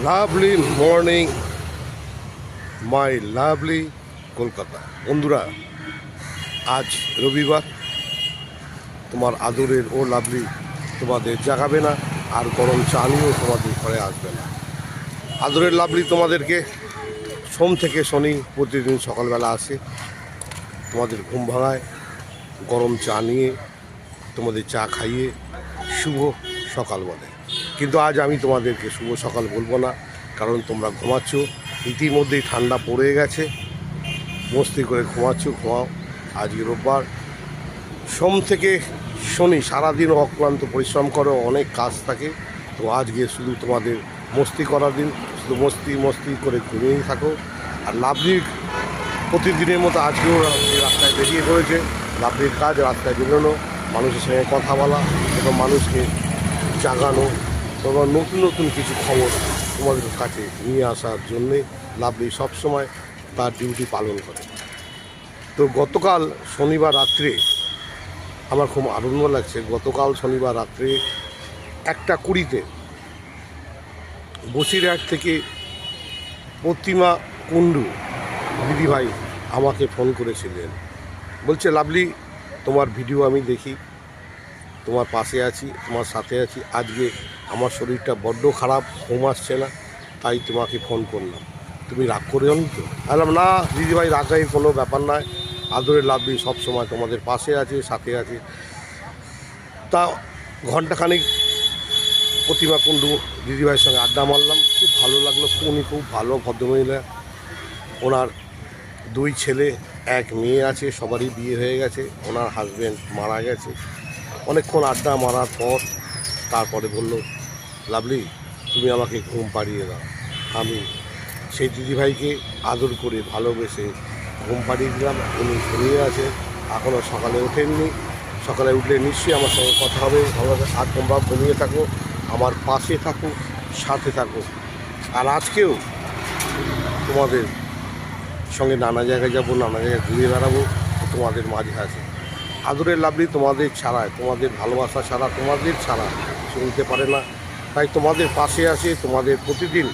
Lovely morning my lovely Kolkata. বন্ধুরা, আজ রবিবার, তোমার আদরের ও লাভলি তোমাদের জাগাবে না, আর গরম চা নিয়েও তোমাদের ঘরে আসবে না। আদরের লাভলি তোমাদেরকে সোম থেকে শনি প্রতিদিন সকালবেলা আসে, তোমাদের ঘুম ভাঙায়, গরম চা নিয়ে তোমাদের চা খাইয়ে শুভ সকাল বলে। কিন্তু আজ আমি তোমাদেরকে শুভ সকাল বলবো না, কারণ তোমরা ঘুমাচ্ছ। ইতিমধ্যেই ঠান্ডা পড়ে গেছে, মস্তি করে ঘুমাচ্ছ, ঘুমাও। আজকে রোববার, সোম থেকে শনি সারাদিন অক্লান্ত পরিশ্রম করো, অনেক কাজ থাকে। তো আজকে শুধু তোমাদের মস্তি করার দিন, শুধু মস্তি করে ঘুমিয়েই থাকো। আর লাভলির প্রতিদিনের মতো আজকেও রাস্তায় বেরিয়ে পড়েছে। লাভলির কাজ রাস্তায় বেরোনো, মানুষের সঙ্গে কথা বলা এবং মানুষকে জাগানো এবং নতুন নতুন কিছু খবর তোমাদের কাছে নিয়ে আসার জন্যে লাভলি সবসময় তার ডিউটি পালন করে। তো গতকাল শনিবার রাত্রে আমার খুব আনন্দ লাগছে। গতকাল শনিবার রাত্রে 1:20 বসিরহাট থেকে প্রতিমা কুণ্ডু দিদিভাই আমাকে ফোন করেছিলেন। বলছে, লাভলি, তোমার ভিডিও আমি দেখি, তোমার পাশে আছি, তোমার সাথে আছি। আজকে আমার শরীরটা বড্ড খারাপ, ঘুম আসছে না, তাই তোমাকে ফোন করলাম। তুমি রাগ করেও নি তো? বললাম, না দিদিভাই, রাগাই কোনো ব্যাপার নয়। আদরের লাভলি সবসময় তোমাদের পাশে আছে, সাথে আছে। তা ঘণ্টাখানিক প্রতিমা কুণ্ডু দিদিভাইয়ের সঙ্গে আড্ডা মারলাম, খুব ভালো লাগলো। উনি খুব ভালো ভদ্রমহিলা। ওনার 2 ছেলে, 1 মেয়ে আছে, সবারই বিয়ে হয়ে গেছে। ওনার হাজব্যান্ড মারা গেছে। অনেকক্ষণ আড্ডা মারার পর তারপরে বলল, লাভলি, তুমি আমাকে ঘুম পাড়িয়ে দাও। আমি সেই দিদিভাইকে আদর করে ভালোবেসে ঘুম পাড়িয়ে দিলাম। উনি ঘুমিয়ে আছে, এখনও সকালে ওঠেননি। সকালে উঠলে নিশ্চয়ই আমার সঙ্গে কথা হবে। আর তোমরা ঘুমিয়ে থাকো, আমার পাশে থাকো, সাথে থাকো। আর আজকেও তোমাদের সঙ্গে নানা জায়গায় যাবো, নানা জায়গায় ঘুরে বেড়াবো, তোমাদের মাঝে আছে। আদরের লাভলি তোমাদের ছাড়া, তোমাদের ভালোবাসা ছাড়া, তোমাদের ছাড়া শুনতে পারে না। তাই তোমাদের পাশে আসে, তোমাদের প্রতিদিন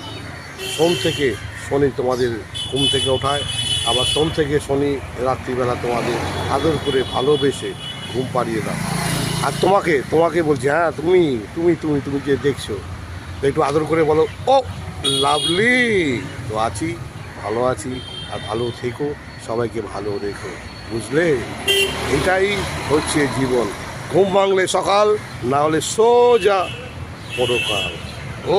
সোম থেকে শনি তোমাদের ঘুম থেকে ওঠায়, আবার সোম থেকে শনি রাত্রিবেলা তোমাদের আদর করে ভালোবেসে ঘুম পাড়িয়ে দাও। আর তোমাকে বলছি, হ্যাঁ, তুমি যে দেখছো, তো একটু আদর করে বলো, ও লাভলি। তো আছি, ভালো আছি, আর ভালো থেকো, সবাইকে ভালো রেখো, বুঝলে? এটাই হচ্ছে জীবন। ঘুম ভাঙলে সকাল, না হলে সোজা পরকাল। ও